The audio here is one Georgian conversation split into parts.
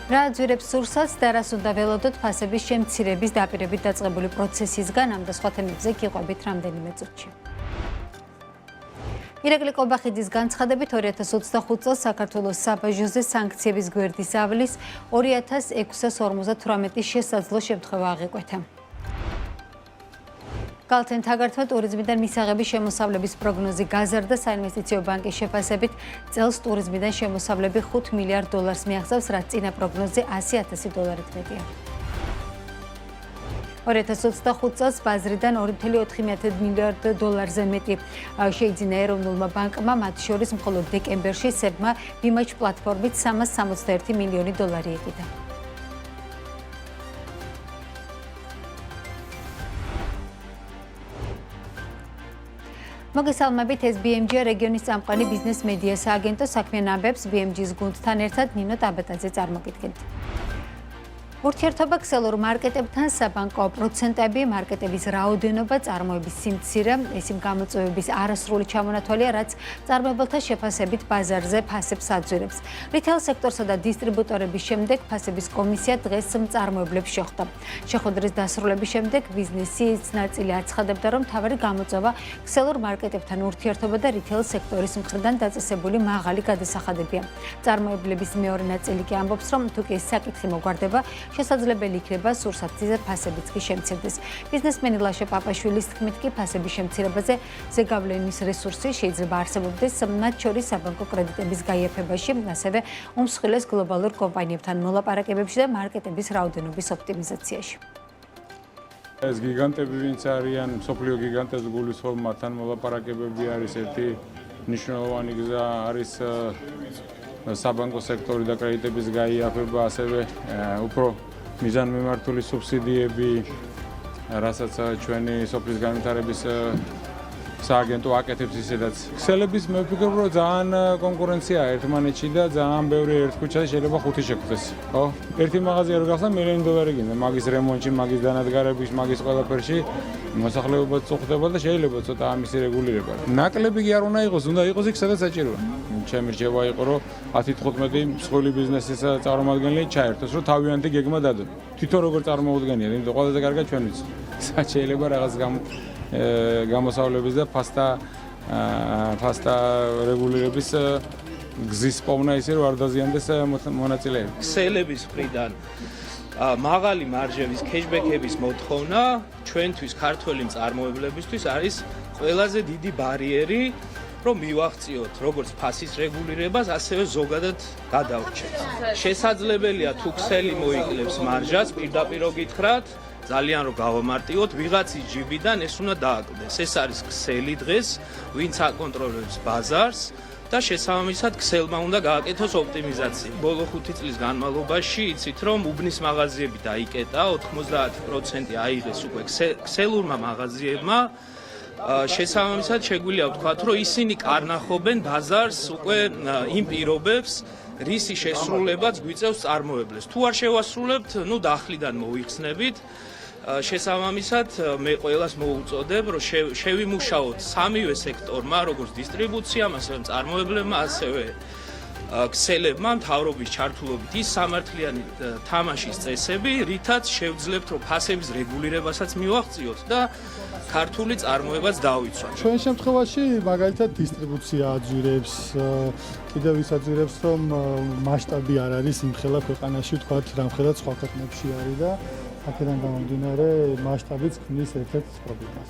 რა ძვირებს სურსაც და რას უნდა ველოდოთ ფასების შემცირების დაპირებით დაწყებული პროცესისგან ამ და სხვა თემებზე გიყვებით რამდენიმე წუთში. ირაკლი კობახიძის განცხადებით 2025 წელს საქართველოს საბაჟოზე სანქციების გვერდის ავლის 2658 შესაძლო შემთხვევა აღიკვეთა. Galten Tagartva ტურიზმიდან მისაღების შემოსავლების პროგნოზი გაზარდა საინვესტიციო ბანკის შეფასებით წელს ტურიზმიდან შემოსავლები $5 მილიარდ მიაღწევს, რაც წინა პროგნოზზე $100,000 მეტია. 2025 წელს ბაზრიდან $2.4 მილიარდ მეტი შეიძინა ეროვნულმა ბანკმა, მათ შორის მხოლოდ დეკემბერში SEB-მა BIMACH პლატფორმით $361 მილიონი იყიდა. მოგესალმებით, ეს BMG რეგიონის წამყვანი ბიზნეს მედია სააგენტო საქმიან ამბებს BMG-ს გუნდთან ერთად ნინო ტაბატაძე წარმოგიდგენთ. ურთიერთობა ქსელურ მარკეტებთან საბანკო პროცენტები, მარკეტების რაოდენობა, წარმოების სიმცირე, ეს იმ გამოწვევების არასრული ჩამონათვალია, რაც წარმოებელთა შეფასებით ბაზარზე ფასებს აძვირებს. რიტეილ სექტორსა და დისტრიბუტორების შემდეგ ფასების კომისია დღეს მწარმოებლებს შეხვდა. შეხვედრის დასრულების შემდეგ ბიზნესის ნაწილი აცხადებდა, რომ მთავარი გამოწვევა ქსელურ მარკეტებთან ურთიერთობა და რიტეილ სექტორის მხრიდან დაწესებული მაღალი გადასახადებია. მწარმოებლების მეორე ნაწილი კი ამბობს, რომ თუკი ეს საკითხი მოგვარდება, შესაძლებელი იქნება სურსათზე ფასებიც კი შემცირდეს. ბიზნესმენი ლაშე პაპაშვილის თქმით კი ფასების შემცირებაზე ზეგავლენის რესურსი შეიძლება არსებობდეს მათ შორის საბანკო კრედიტების გაიაფებაში, ასევე უმსხვილეს გლობალურ კომპანიებთან მოლაპარაკებებში და მარკეტების რაოდენობის ოპტიმიზაციაში. ეს გიგანტები ვინც არიან, მსოფლიო გიგანტებს გულისხმობ მათთან მოლაპარაკებები არის ერთი მნიშვნელოვანი გზა არის საბანკო სექტორი და კრედიტების გაიაფება, ასევე უფრო მიზანმიმართული სუბსიდიები, რასაც ჩვენი სოფლის განვითარების სააგენტო აკეთებს ისედაც. ქსელების მე ვფიქრობ, რომ ძალიან კონკურენციაა ერთმანეთში და ძალიან ბევრი ერთ ქუჩაზე შეიძლება 5 შეგვდეს. ხო? ერთი მაღაზია რო გახსნა $1 მილიონი გინდა, მაგის რემონტში, მაგის დანადგარებში, მაგის ყველაფერში მოსახლეობაც წუხდება და შეიძლება ცოტა ამისი რეგულირება. ნაკლები კი არ უნდა იყოს, უნდა იყოს იქ სადაც საჭიროა. ჩემი რჩევა იყო, რომ 10-15 მსხვილი ბიზნესის წარმომადგენელი ჩაერთოს, რომ თავიანთი გეგმა დადონ. თვითონ როგორ წარმოუდგენია, იმიტომ ყველაზე კარგად ჩვენ ვიცი. შეიძლება რაღაც გამოსავლების და ფასტა რეგულირების გზის პოვნა ისე რომ არ დაზიანდეს მონაწილეები. ქსელების მხრიდან მაღალი მარჟების კეშბექების მოთხოვნა ჩვენთვის ქართველი მწარმოებლებისთვის არის ყველაზე დიდი ბარიერი, რომ მივახციოთ როგორც ფასის რეგულირებას, ასევე ზოგადად გადავრჩენს. შესაძლებელია თუ ქსელი მოიკლებს მარჟას, პირდაპირ გითხრათ, ძალიან რომ გავამარტივოთ, ვიღაცის ჯიბიდან ეს უნდა დააკლდეს. ეს არის ქსელი დღეს, ვინც აკონტროლებს ბაზარს და შესაბამისად ქსელმა უნდა გააკეთოს ოპტიმიზაცია. ბოლო 5 წლის განმავლობაში იცით რომ უბნის მაღაზიები დაიკეტა, 90% აიღეს უკვე ქსელურმა მაღაზიებმა. შესაბამისად შეგვიძლია ვთქვათ, რომ ისინი კარნახობენ ბაზარს უკვე იმ პირობებს, რისი შესრულებაც გვიწევს წარმოებლებს. თუ არ შევასრულებთ, დახლიდან მოიხსნებით. შესაბამისად მე ყველას მოუწოდებ, რომ შევიმუშაოთ სამივე სექტორმა, როგორც დისტრიბუციამ, ასევე მწარმოებლებმა, ასევე ქსელებმა მთავრობის ჩართულობით ის სამართლიანი თამაშის წესები, რითაც შევძლებთ, რომ ფასების რეგულირებასაც მივახციოთ და ქართული წარმოებაც დავიცვათ. ჩვენ შემთხვევაში მაგალითად დისტრიბუცია აძვირებს, კიდევ ის აძვირებს, რომ მასშტაბი არ არის იმხელა ქვეყანაში, თქვათ, რამხელა სხვა ქვეყნებში არის და აქედან გამომდინარე მასშტაბიც ქმნის ერთ-ერთ პრობლემას.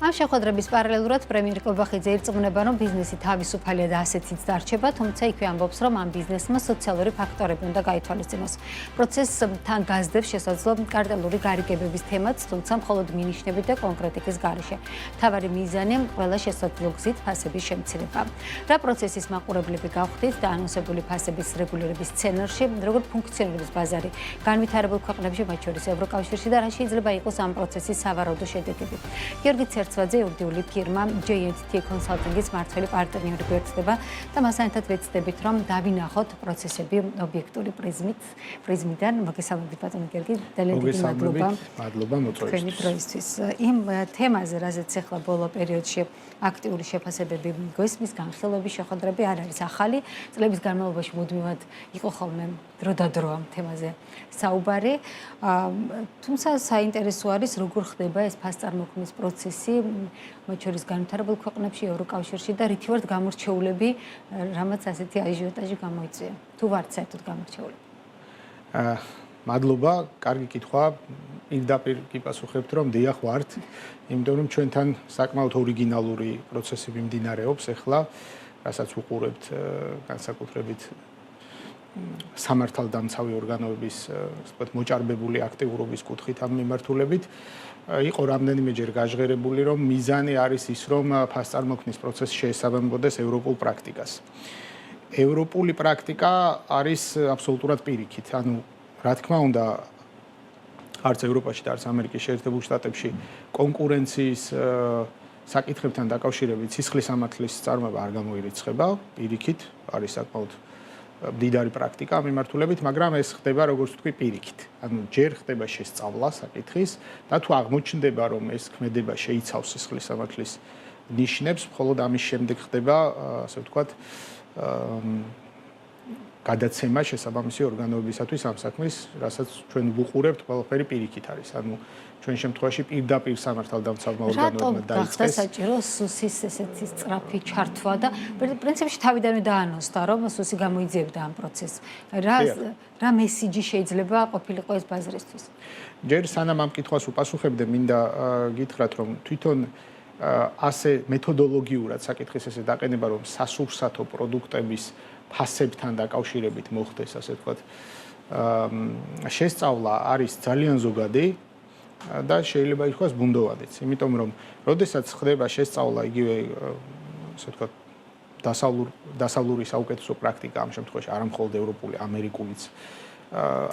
ამ შეხვედრების პარალელურად პრემიერ კობახიძე ირწმუნება, რომ ბიზნესი თავისუფალია და ასეთიც დარჩება, თუმცა იქვე ამბობს, რომ ამ ბიზნესმა სოციალური ფაქტორები უნდა გაითვალისწინოს. პროცესთან გაზდებს შესაძლო კარტელური გარიგებების თემაც, თუმცა მხოლოდ მინიშნებით და კონკრეტიკის გარეშე. მთავარი მიზანი ყველა შესაძლო გზით ფასების შემცირება. რა პროცესის მაყურებლები გავხდით და ანონსებული ფასების რეგულირების სცენარში, როგორ ფუნქციონირებს ბაზარი განვითარებულ ქვეყნებში, მათ შორის ევროკავშირში და რა შეიძლება იყოს ამ პროცესის სავარაუდო შედეგები. გიორგი მართვაძე, იურიდიული ფირმა JNT Consulting-ის მმართველი პარტნიორი გვერდდება და მასთან ერთად ვეცდებით, რომ დავინახოთ პროცესები ობიექტური პრიზმიდან. მოგესალმებით ბატონო გიორგი, ძალიან დიდი მადლობა. მადლობა მოწვევისთვის. დროისთვის. იმ თემაზე, რაზეც ახლა ბოლო პერიოდში აქტიური შეფასებები გვესმის, განხილვები, შეხვედრები არ არის ახალი. წლების განმავლობაში მუდმივად იყო ხოლმე დრო ამ თემაზე საუბარი. თუმცა საინტერესო არის, როგორ ხდება ეს ფასწარმოქმნის პროცესი, მათ შორის განვითარებულ ქვეყნებში, ევროკავშირში და რითი ვართ გამორჩეულები, რამაც ასეთი აჟიოტაჟი გამოიწვია. თუ ვართ საერთოდ გამორჩეულები? მადლობა, კარგი კითხვა. პირდაპირ გიპასუხებთ, რომ დიახ ვართ, იმიტომ რომ ჩვენთან საკმაოდ ორიგინალური პროცესები მიმდინარეობს ახლა, რასაც უყურებთ განსაკუთრებით სამართალდამცავი ორგანოების, ასე ვთქვათ, მოჭარბებული აქტიურობის კუთხით ამ მიმართულებით. იყო რამდენიმეჯერ გაჟღერებული, რომ მიზანი არის ის, რომ ფასწარმოქმნის პროცესი შეესაბამებოდეს ევროპულ პრაქტიკას. ევროპული პრაქტიკა არის აბსოლუტურად პირიქით, ანუ რა თქმა უნდა, არც ევროპაში და არც ამერიკის შეერთებულ შტატებში კონკურენციის საკითხებთან დაკავშირებით სისხლის სამართლის წარმოება არ გამოირიცხება, პირიქით, არის საკმაოდ მდიდარი პრაქტიკა ამ მიმართულებით, მაგრამ ეს ხდება როგორც ვთქვი პირიქით. ანუ ჯერ ხდება შესწავლა საკითხის და თუ აღმოჩნდება, რომ ეს ქმედება შეიცავს სისხლის სამართლის ნიშნებს, მხოლოდ ამის შემდეგ ხდება, ასე ვთქვათ, გადაცემა შესაბამისი ორგანოებისათვის ამ საქმის, რასაც ჩვენ ვუყურებთ, ყველაფერი პირიქით არის. ანუ ჩვენ შემთხვევაში პირდაპირ სამართალდამცავმა ორგანოებმა დაიწყეს. რატომ გახდა საჭირო სუსის ესეთი სწრაფი ჩართვა და პრინციპში თავიდანვე დაანონსდა, რომ სუსი გამოიძიებდა ამ პროცესს. რა მესიჯი შეიძლება ყოფილიყო ეს ბაზრისთვის? ჯერ სანამ ამ კითხვას უპასუხებდე, მინდა გითხრათ, რომ თვითონ ასე მეთოდოლოგიურად საკითხის ესე დაყენება, რომ სასურსათო პროდუქტების ფასებთან დაკავშირებით მოხდეს, ასე ვთქვათ, შესწავლა არის ძალიან ზოგადი და შეიძლება ითქვას ბუნდოვადიც, იმიტომ რომ როდესაც ხდება შესწავლა იგივე, ასე ვთქვათ, დასავლური საუკეთესო პრაქტიკა ამ შემთხვევაში არ მხოლოდ ევროპული, ამერიკულიც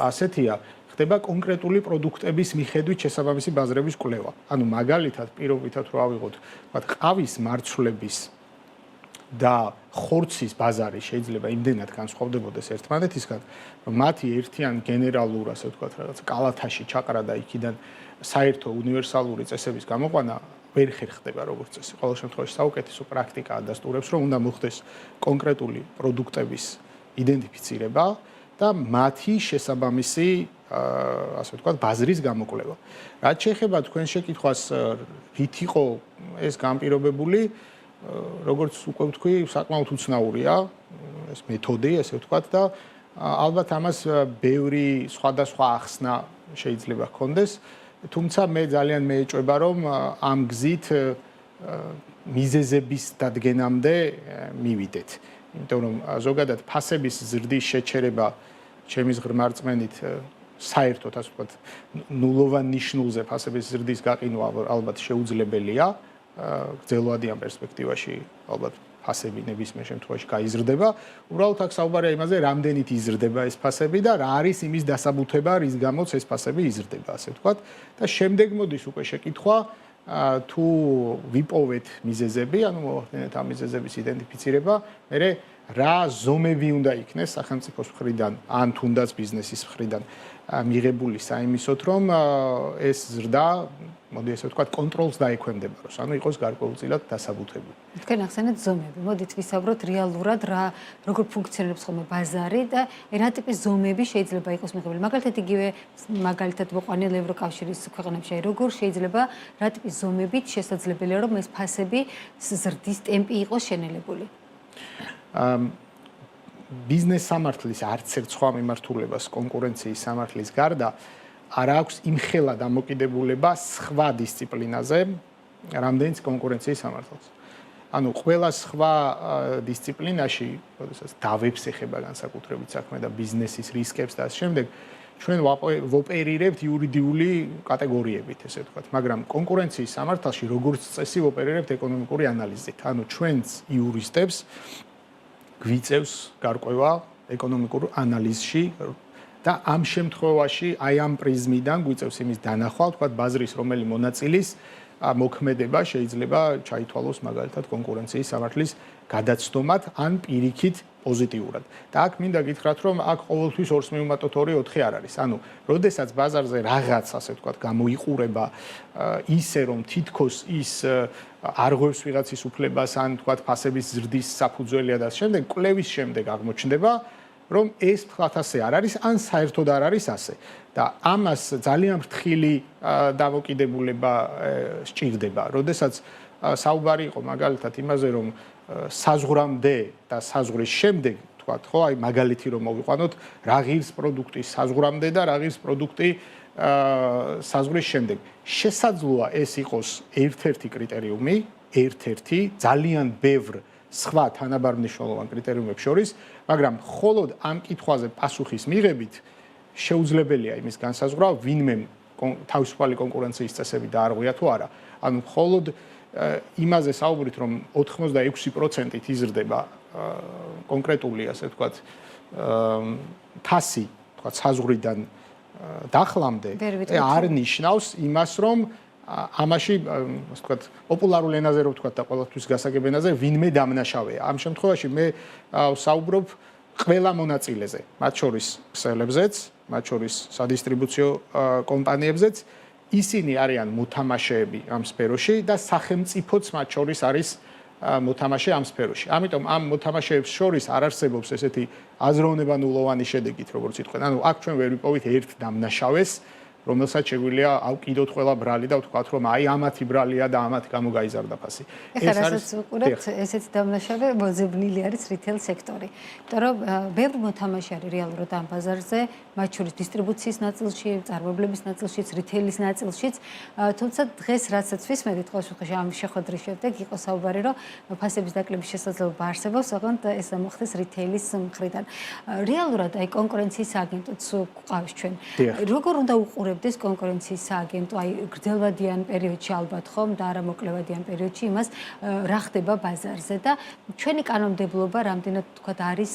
ასეთია, ხდება კონკრეტული პროდუქტების მიხედვით შესაბამისი ბაზრების კვლევა. ანუ მაგალითად, პირობითად რო ავიღოთ, ვთქვათ, ყავის მარცვლების და ხორცის ბაზარი შეიძლება იმდენად განსხვავდებოდეს ერთმანეთისგან, რომ მათი ერთიან გენერალურ, ასე ვთქვათ, რაღაც კალათაში ჩაყრა და იქიდან საერთო უნივერსალური წესების გამოყვანა ვერ ხერხდება როგორც წესი. ყოველ შემთხვევაში საუკეთესო პრაქტიკა ადასტურებს, რომ უნდა მოხდეს კონკრეტული პროდუქტების იდენტიფიცირება და მათი შესაბამისი, ასე ვთქვათ, ბაზრის გამოკვლევა. რაც შეეხება თქვენ შეკითხვას, რით იყო ეს განპირობებული, როგორც უკვე ვთქვი, საკმაოდ უცნაურია ეს მეთოდი, ასე ვთქვათ და ალბათ ამას ბევრი სხვადასხვა ახსნა შეიძლება ჰქონდეს, თუმცა მე ძალიან მეეჭვება, რომ ამ გზით მიზეზების დადგენამდე მივიდეთ. იმიტომ რომ ზოგადად ფასების ზრდის შეჩერება ჩემის ღრმა რწმენით საერთოდ, ასე ვთქვათ, ნულოვან ნიშნულზე ფასების ზრდის გაყინვა ალბათ შეუძლებელია. გრძელვადიან პერსპექტივაში ალბათ ფასები ნებისმიერ შემთხვევაში გაიზრდება. უბრალოდ აქ საუბარია იმაზე, რამდენით იზრდება ეს ფასები და რა არის იმის დასაბუთება, რის გამოც ეს ფასები იზრდება, ასე ვთქვათ. და შემდეგ მოდის უკვე შეკითხვა, თუ ვიპოვეთ მიზეზები, ანუ მოვახდინეთ ამ მიზეზების იდენტიფიცირება, მერე რა ზომები უნდა იქნეს სახელმწიფოს მხრიდან, ან თუნდაც ბიზნესის მხრიდან მიღებული საიმისოთ, რომ ეს ზრდა, მოდი ესე ვთქვათ, კონტროლს დაექვემდებაროს, ანუ იყოს გარკვეულწილად დასაბუთებული. თქვენ ახსენეთ ზომები. მოდით ვისაუბროთ რეალურად როგორ ფუნქციონირებს ხოლმე ბაზარი და რა ტიპის ზომები შეიძლება იყოს მიღებული. მაგალითად იგივე მაგალითად მოყვანილ ევროკავშირის ქვეყნებში, როგორ შეიძლება რა ტიპის ზომებით შესაძლებელია რომ ეს ფასები ზრდის ტემპი იყოს შენელებული. ბიზნეს სამართლის არც ერთ სხვა მიმართულებას კონკურენციის სამართლის გარდა არ აქვს იმხელა დამოკიდებულება სხვა დისციპლინაზე, რამდენიც კონკურენციის სამართალს. ანუ ყველა სხვა დისციპლინაში, როდესაც დავებს ეხება განსაკუთრებით საქმე და ბიზნესის რისკებს და ამ შემდეგ, ჩვენ ვოპერირებთ იურიდიული კატეგორიებით, ესე ვთქვათ, მაგრამ კონკურენციის სამართალში როგორც წესი ვოპერირებთ ეკონომიკური ანალიზით. ანუ ჩვენც იურისტებს გვიწევს გარკვევა ეკონომიკურ ანალიზში და ამ შემთხვევაში აი ამ პრიზმიდან გვიწევს იმის დანახვა, ვთქვათ, ბაზრის რომელი მონაწილის მოქმედება შეიძლება ჩაითვალოს მაგალითად კონკურენციის სამართლის გადაცდომად ან პირიქით პოზიტიურად. და აქ მინდა გითხრათ, რომ აქ ყოველთვის 2/2 არ არის. ანუ, როდესაც ბაზარზე რაღაც, ასე ვთქვათ, გამოიყურება ისე, რომ თითქოს ის არღვევს ვიღაცის უფლებას, ან ვთქვათ, ფასების ზრდის საფუძველია და შემდეგ კვლევის შემდეგ აღმოჩნდება, რომ ეს თქვათ ასე არ არის, ან საერთოდ არ არის ასე. და ამას ძალიან ფრთხილი დამოკიდებულება სჭირდება. როდესაც საუბარი იყო მაგალითად იმაზე, რომ საზღვრამდე და საზღვრის შემდეგ, თქვათ, ხო, აი მაგალითი რომ მოვიყვანოთ, რა ღირს პროდუქტი საზღვრამდე და რა ღირს პროდუქტი საზღვრის შემდეგ. შესაძლოა ეს იყოს ერთ-ერთი კრიტერიუმი, ერთ-ერთი ძალიან ბევრ სხვა თანაბარ მნიშვნელოვან კრიტერიუმებს შორის, მაგრამ მხოლოდ ამ კითხვაზე პასუხის მიღებით შეუძლებელია იმის განსაზღვრა, ვინმე თავისუფალი კონკურენციის წესები დაარღვია თუ არა. ანუ მხოლოდ იმაზე საუბრით, რომ 86%-ით იზრდება კონკრეტული, ასე ვთქვათ, თასი, ვთქვათ, საზღვრიდან დახლამდე, არ ნიშნავს იმას, რომ ამაში, ასე ვთქვათ, პოპულარულ ენაზე რო ვთქვათ და ყოველთვის გასაგებ ენაზე, ვინმე დამნაშავეა. ამ შემთხვევაში მე საუბრობ ყველა მონაწილეზე, მათ შორის ქსელებზეც, მათ შორის სადისტრიბუციო კომპანიებზეც. ისინი არიან მოთამაშეები ამ სფეროში და სახელმწიფოც მათ შორის არის მოთამაშე ამ სფეროში. ამიტომ ამ მოთამაშეებს შორის არ არსებობს ესეთი აზროვნებანულოვანი შედეგით, როგორც იტყვენ. ანუ აქ ჩვენ ვერ ვიპოვით ერთ დამნაშავეს, რომელსაც შეგვიძლია ავკიდოთ ყველა ბრალი და ვთქვათ, რომ აი ამათი ბრალია და ამათ გამო გაიზარდა ფასი. ეს არის უყურებთ, ესეც დამნაშავე მოძებნილი არის რიტეილ სექტორი. იმიტომ რომ ბევრი მოთამაშე არის რეალურად ამ ბაზარზე, მათ შორის დისტრიბუციის ნაწილში, წარმოებლების ნაწილშიც, რიტეილის ნაწილშიც. თუმცა დღეს რაცაც ვისმენთ, ყოველ შემთხვევაში ამ შეხვედრის შემდეგ იყო საუბარი, რომ ფასების დაკლების შესაძლებლობა არსებობს, ოღონდ ეს მოხდეს რიტეილის მხრიდან. რეალურად აი კონკურენციის სააგენტოც გვყავს ჩვენ. როგორ უნდა უყურებდეს კონკურენციის სააგენტო აი გრძელვადიან პერიოდში ალბათ ხომ და არა მოკლევადიან პერიოდში იმას რა ხდება ბაზარზე და ჩვენი კანონმდებლობა რამდენად თქვა არის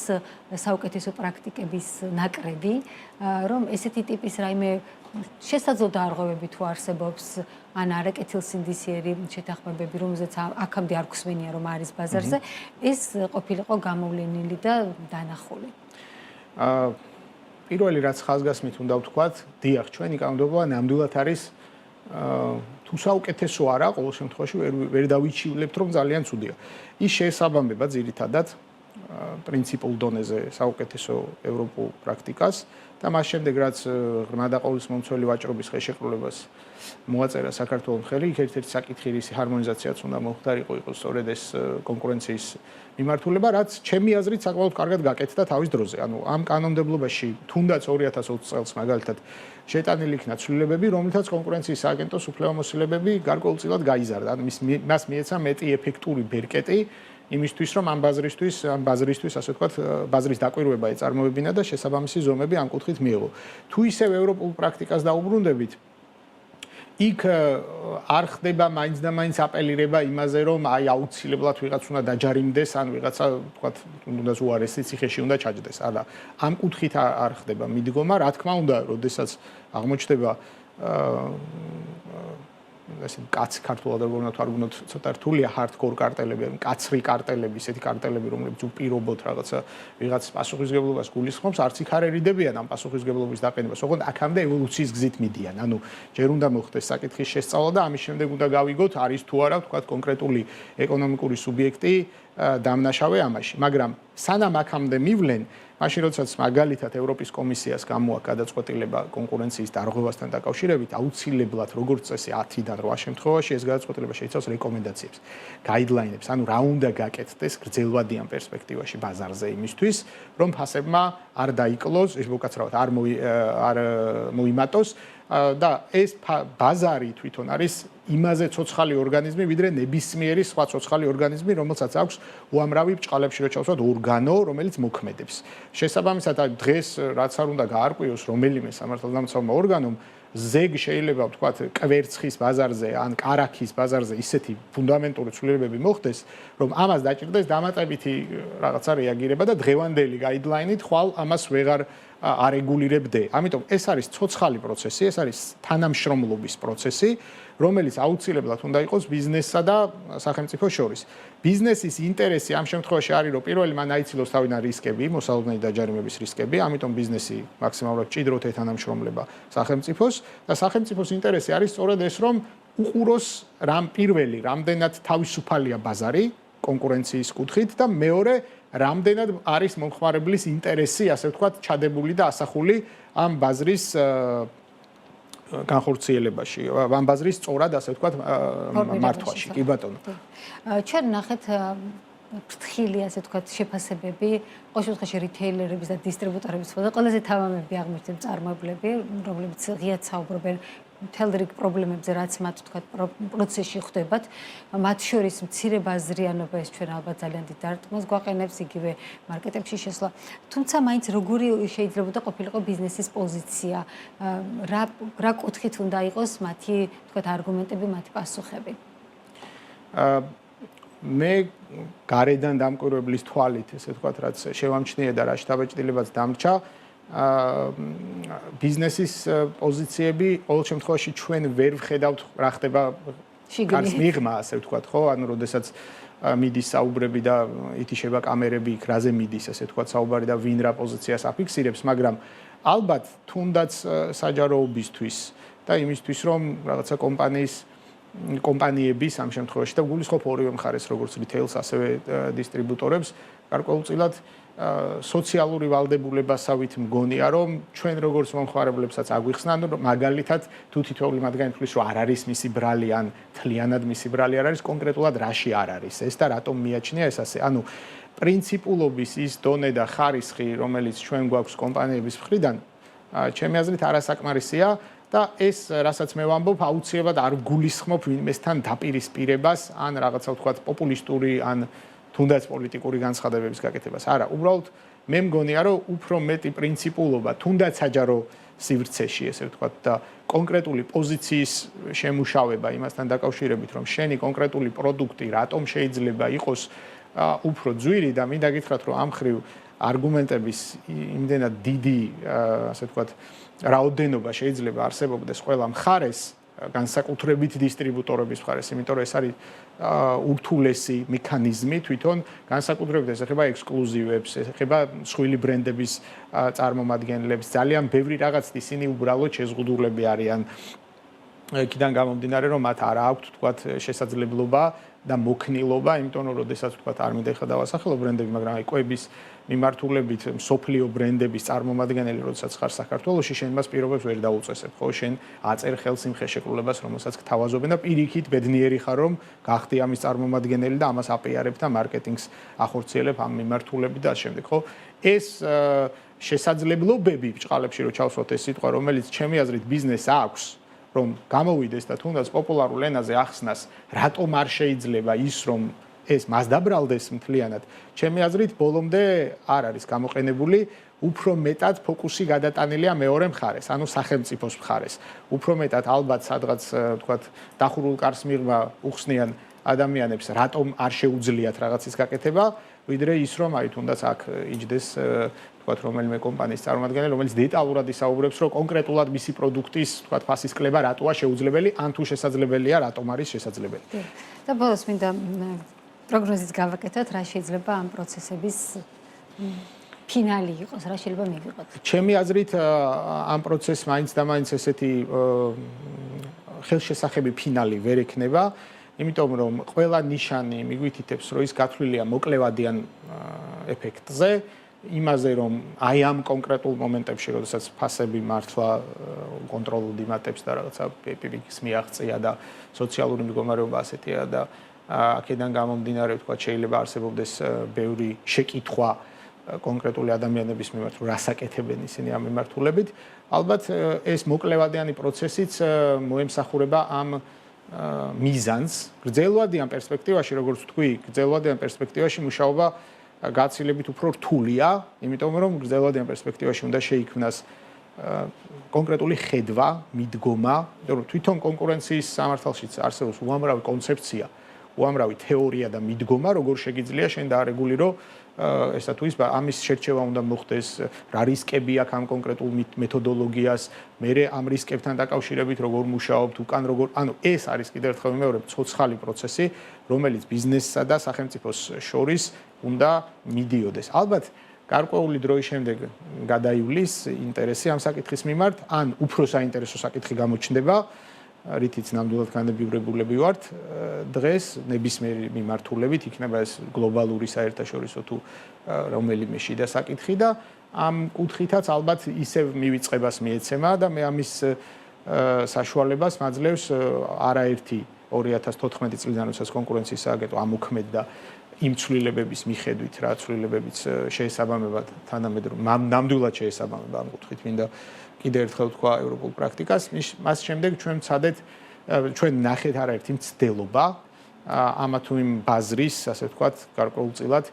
საუკეთესო პრაქტიკების ნაკრები რომ ესეთი ტიპის რაიმე შესაძლო დაარღვევები თუ არსებობს ან არაკეთილსინდისიერი შეთანხმებები რომელზეც აქამდე არ გვსმენია რომ არის ბაზარზე ეს ყოფილიყო გამოვლენილი და დანახული. პირველი რაც ხაზგასმით უნდა ვთქვათ, დიახ, ჩვენი კანონმდებლობა ნამდვილად არის თუ საუკეთესო არა, ყოველ შემთხვევაში ვერ დავიჩივლებთ, რომ ძალიან ცუდია. ის შეესაბამება ძირითადად პრინციპულ დონეზე საუკეთესო ევროპულ პრაქტიკას და მას შემდეგ რაც ღრმა და ყოვლისმომცველი ვაჭრობის ხელშეკრულებას მოაწერა საქართველოს ხელი, ერთ-ერთი საკითხი ის ჰარმონიზაციაც უნდა მოხდარიყო იყოს სწორედ ეს კონკურენციის მიმართულება, რაც ჩემი აზრით საკმაოდ კარგად გაკეთდა თავის დროზე. ანუ ამ კანონმდებლობაში თუნდაც 2020 წელს მაგალითად შეტანილი იქნა ცვლილებები, რომლითაც კონკურენციის სააგენტოს უფლებამოსილებები გარკვეულწილად გაიზარდა. ანუ მას მიეცა მეტი ეფექტური ბერკეტი იმისთვის, რომ ამ ბაზრისთვის, ასე ვთქვათ, ბაზრის დაკვირვება ეწარმოებინა და შესაბამისი ზომები ამ კუთხით მიიღო. თუ ისევ ევროპულ პრაქტიკას დაუბრუნდებით, იქ არ ხდება მაინც და მაინც აპელირება იმაზე, რომ აი აუცილებლად ვიღაც უნდა დაჯარიმდეს, ან ვიღაცა, ვთქვათ, უნდა უარესი ციხეში უნდა ჩაჯდეს. არა, ამ კუთხით არ ხდება მიდგომა, რა თქმა უნდა, როდესაც აღმოჩნდება ესე კაც ქართულად როგორ უნდა თარგმნოთ, ცოტა რთულია hardcore კარტელები, ან კაცრი კარტელები, ისეთი კარტელები, რომლებიც უპირობოდ რაღაცა ვიღაც პასუხისმგებლობას გულისხმობს, არც იქ არ ერიდებიან ამ პასუხისმგებლობის დაყენებას, ოღონდ აქამდე ევოლუციის გზით მიდიან. ანუ ჯერ უნდა მოხდეს საკითხის შესწავლა და ამის შემდეგ უნდა გავიგოთ, არის თუ არა, ვთქვათ, კონკრეტული ეკონომიკური სუბიექტი დამნაშავე ამაში. მაგრამ სანამ აქამდე მივლენ, მაშინ როდესაც მაგალითად ევროპის კომისიას გამოაქვს გადაწყვეტილება კონკურენციის დარღვევასთან დაკავშირებით, აუცილებლად როგორც წესი 10-დან 8 შემთხვევაში ეს გადაწყვეტილება შეიცავს რეკომენდაციებს, გაიდლაინებს, ანუ რა უნდა გაკეთდეს გრძელვადიან პერსპექტივაში ბაზარზე იმისთვის, რომ ფასებმა არ დაიკლოს, ეს მოკაცრავად არ მოიმატოს და ეს ბაზარი თვითონ არის იმაზე ცოცხალი ორგანიზმი, ვიდრე ნებისმიერი სხვა ცოცხალი ორგანიზმი, რომელსაც აქვს უამრავი ბრჭყალებში რო ჩავსვათ ორგანო, რომელიც მოქმედებს. შესაბამისად, დღეს რაც არ უნდა გაარკვიოს რომელიმე სამართალდამცავმა ორგანომ, ზეგ შეიძლება ვთქვათ, კვერცხის ბაზარზე ან კარაქის ბაზარზე ისეთი ფუნდამენტური ცვლილებები მოხდეს, რომ ამას დაჭირდეს დამატებითი რაღაცა რეაგირება და დღევანდელი გაიდლაინით ხვალ ამას ვეღარ არეგულირებდე. ამიტომ ეს არის ცოცხალი პროცესი, ეს არის თანამშრომლობის პროცესი, რომელიც აუცილებლად უნდა იყოს ბიზნესსა და სახელმწიფოს შორის. ბიზნესის ინტერესი ამ შემთხვევაში არის, რომ პირველი მან აიცილოს თავიდან რისკები, მოსალოდნელი დაჯარიმების რისკები, ამიტომ ბიზნესი მაქსიმალურად ჭიდროთ ეთანამშრომლება სახელმწიფოს და სახელმწიფოს ინტერესი არის სწორედ ეს, რომ უყუროს პირველი, რამდენად თავისუფალია ბაზარი კონკურენციის კუთხით და მეორე, რამდენად არის მომხმარებლის ინტერესი, ასე ვთქვათ, ჩადებული და ასახული ამ ბაზრის განხორციელებაში, ამ ბაზრის სწორად, ასე ვთქვათ, მართვაში. კი ბატონო. ჩვენ ნახეთ ფრთხილი, ასე ვთქვათ, შეფასებები, ყოველ შემთხვევაში რიტეილერების და დისტრიბუტორების და ყველაზე თავამები აღმოჩნდნენ მწარმოებლები, რომლებიც ღიად საუბრობენ მთელ რიგ პრობლემებზე, რაც მათ ვთქვათ პროცესში ხდებათ. მათ შორის მცირე ბაზრიანობა ეს ჩვენ ალბათ ძალიან დიდ დარტყმას გვაყენებს, იგივე მარკეტებში შესვლა. თუმცა მაინც როგორი შეიძლება ყოფილიყო ბიზნესის პოზიცია, რა კუთხით უნდა იყოს მათი ვთქვათ არგუმენტები, მათი პასუხები. მე გარედან დამკვირვებლის თვალით, ესე ვთქვათ, რაც შევამჩნიე და რა შთაბეჭდილებაც დამრჩა, ბიზნესის პოზიციები ყოველ შემთხვევაში ჩვენ ვერ ვხედავთ რა ხდება კარს მიღმა, ასე ვთქვათ, ხო? ანუ როდესაც მიდის საუბრები და ითიშება კამერები იქ რაზე მიდის, ასე ვთქვათ, საუბარი და ვინ რა პოზიციას აფიქსირებს, მაგრამ ალბათ თუნდაც საჯაროობისთვის და იმისთვის, რომ რაღაცა კომპანიების ამ შემთხვევაში და გულისხმობ ორივე მხარეს, როგორც რიტეილს, ასევე დისტრიბუტორებს, გარკვეულწილად სოციალური ვალდებულებასავით მგონია, რომ ჩვენ როგორც მომხმარებლებსაც აგვიხსნან, რომ მაგალითად თუ თითოეული მათგანი თვლის, რომ არ არის მისი ბრალი ან თლიანად მისი ბრალი არ არის, კონკრეტულად რაში არ არის ეს და რატომ მიაჩნია ეს ასე. ანუ პრინციპულობის ის დონე და ხარისხი, რომელიც ჩვენ გვაქვს კომპანიების მხრიდან, ჩემი აზრით არასაკმარისია და ეს, რასაც მე ვამბობ, აუცილებლად არ გულისხმობ ვინმესთან დაპირისპირებას ან რაღაცა ვთქვათ პოპულისტური ან თუნდაც პოლიტიკური განცხადებების გაკეთებას. არა, უბრალოდ მე მგონია, რომ უფრო მეტი პრინციპულობა, თუნდაც საჯარო სივრცეში, ესე ვთქვათ, და კონკრეტული პოზიციის შემუშავება იმასთან დაკავშირებით, რომ შენი კონკრეტული პროდუქტი რატომ შეიძლება იყოს უფრო ძვირი და მინდა გითხრათ, რომ ამ ხრივ არგუმენტების იმდენად დიდი, ასე ვთქვათ, რაოდენობა შეიძლება არსებობდეს ყველა მხარეს, განსაკუთრებით დისტრიბუტორების მხარეს, იმიტომ რომ ეს არის ურთულესი მექანიზმი თვითონ, განსაკუთრებით ეს ეხება ექსკლუზივებს, ეს ეხება მსხვილი ბრენდების წარმომადგენლებს, ძალიან ბევრი რაღაც ისინი უბრალოდ შეზღუდულები არიან. იქიდან გამომდინარე, რომ მათ არ აქვთ, თქვათ, შესაძლებლობა და მოქნილობა, იმიტომ რომ როდესაც თქვათ არ მინდა ეხლა დავასახელო ბრენდები, მაგრამ აი კვების მიმართულებით მსოფლიო ბრენდების წარმომადგენელი, როდესაც ხარ საქართველოში, შენ მას პირობებს ვერ დაუწესებ, ხო? შენ აწერ ხელს იმ ხელშეკრულებას, რომელსაც გთავაზობენ და პირიქით ბედნიერი ხარ, რომ გახდი ამის წარმომადგენელი და ამას აპიარებ და მარკეტინგს ახორციელებ ამ მიმართულებით და ამ შემდეგ, ხო? ეს შესაძლებლობები ბჭყალებში რო ჩავსვათ ეს სიტყვა, რომელიც ჩემი აზრით ბიზნესს აქვს, რომ გამოვიდეს და თუნდაც პოპულარულ ენაზე ახსნას, რატომ არ შეიძლება ის, რომ ეს მას დაბრალდეს მთლიანად. ჩემი აზრით, ბოლომდე არ არის გამოყენებული, უფრო მეტად ფოკუსი გადატანილია მეორე მხარეს, ანუ სახელმწიფოს მხარეს. უფრო მეტად ალბათ სადღაც, თქვათ, დახურულ კარს მიღმა უხსნიან ადამიანებს, რატომ არ შეუძლიათ რაღაცის გაკეთება, ვიდრე ის, რომ აი თუნდაც აქ იჯდეს თქვათ რომელიმე კომპანიის წარმომადგენელი, რომელიც დეტალურად ისაუბრებს, რომ კონკრეტულად მისი პროდუქტის, თქვათ, ფასის კლება რატოა შეუძლებელი, ან თუ შესაძლებელია, რატომ არის შესაძლებელი. და ბოლოს მინდა პროგნოზის გავაკეთოთ, რა შეიძლება ამ პროცესების ფინალი იყოს, რა შეიძლება მივიღოთ. ჩემი აზრით, ამ პროცესს მაინც და მაინც ესეთი ხელშესახები ფინალი ვერ ექნება, იმიტომ რომ ყველა ნიშანი მიგვითითებს, რომ ის გათვლილია მოკლევადიან ეფექტზე, იმაზე რომ აი ამ კონკრეტულ მომენტებში, როდესაც ფასები მართლა კონტროლულ იმატებს და რაღაცა პიპიქს მიაღწია და სოციალური მდგომარეობა ასეთია და აქედან გამომდინარე, ვთქვათ, შეიძლება არსებობდეს ბევრი შეკითხვა კონკრეტული ადამიანების მიმართ, რომ რასაკეთებენ ისინი ამ მიმართულებით. ალბათ ეს მოკლევადიანი პროცესიც მოემსახურება ამ მიზანს. გრძელვადიან პერსპექტივაში, როგორც ვთქვი, გრძელვადიან პერსპექტივაში მუშაობა გაცილებით უფრო რთულია, იმიტომ რომ გრძელვადიან პერსპექტივაში უნდა შეიქმნას კონკრეტული ხედვა, მიდგომა, იმიტომ რომ თვითონ კონკურენციის სამართალშიც არსებობს უამრავი კონცეფცია, უამრავი თეორია და მიდგომა, როგორ შეგიძლია შენ დაარეგულირო ესა თუ ის ამის შერჩევა უნდა მოხდეს, რა რისკები აქვს ამ კონკრეტულ მეთოდოლოგიას, მე ამ რისკებთან დაკავშირებით როგორ მუშაობთ, უკან როგორ, ანუ ეს არის კიდევ ერთხელ ვიმეორებ, ცოცხალი პროცესი, რომელიც ბიზნესსა და სახელმწიფოს შორის უნდა მიდიოდეს. ალბათ გარკვეული დროის შემდეგ გადაივლის ინტერესი ამ საკითხის მიმართ, ან უფრო საინტერესო საკითხი გამოჩნდება, რითიც ნამდვილად განებივრებულები ვართ დღეს ნებისმიერი მიმართულებით იქნება ეს გლობალური საერთაშორისო თუ რომელიმე შიდა საკითხი და ამ კუთხითაც ალბათ ისევ მივიწყებას მიეცემა და მე ამის საშუალებას მაძლევს არაერთი 2014 წლიდან როდესაც კონკურენციის სააგენტო ამოქმედდა იმ ცვლილებების მიხედვით რა ცვლილებებიც შეესაბამება თანამედროვე ნამდვილად შეესაბამება ამ კუთხით მინდა კიდევ ერთხელ თქვა ევროპულ პრაქტიკას მას შემდეგ ჩვენ ვცადეთ ჩვენ ნახეთ არაერთი მცდელობა ამა თუ იმ ბაზრის ასე ვთქვათ გარკვეულწილად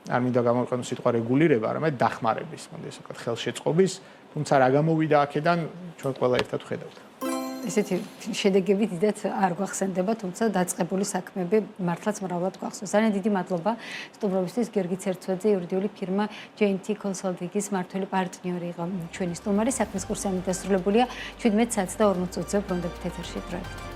არ მინდა გამოვიყენო სიტყვა რეგულირება არამედ დახმარების მოდი ასე ვთქვათ ხელშეწყობის თუმცა რა გამოვიდა აქედან ჩვენ ყველა ერთად ვხედავთ ესეთი შედეგები დიდად არ გვახსენდება, თუმცა დაწყებული საქმეები მართლაც მრავლად გვახსოვს. ძალიან დიდი მადლობა სტუმრობისთვის გიორგი ცერცვაძე, იურიდიული ფირმა JNT Consulting-ის მმართველი პარტნიორი იყო ჩვენი სტუმარი. საქმის კურსი ამით დასრულებულია. 17 საათს და 40 წუთზე ბრუნდებით ეთერში დროებით.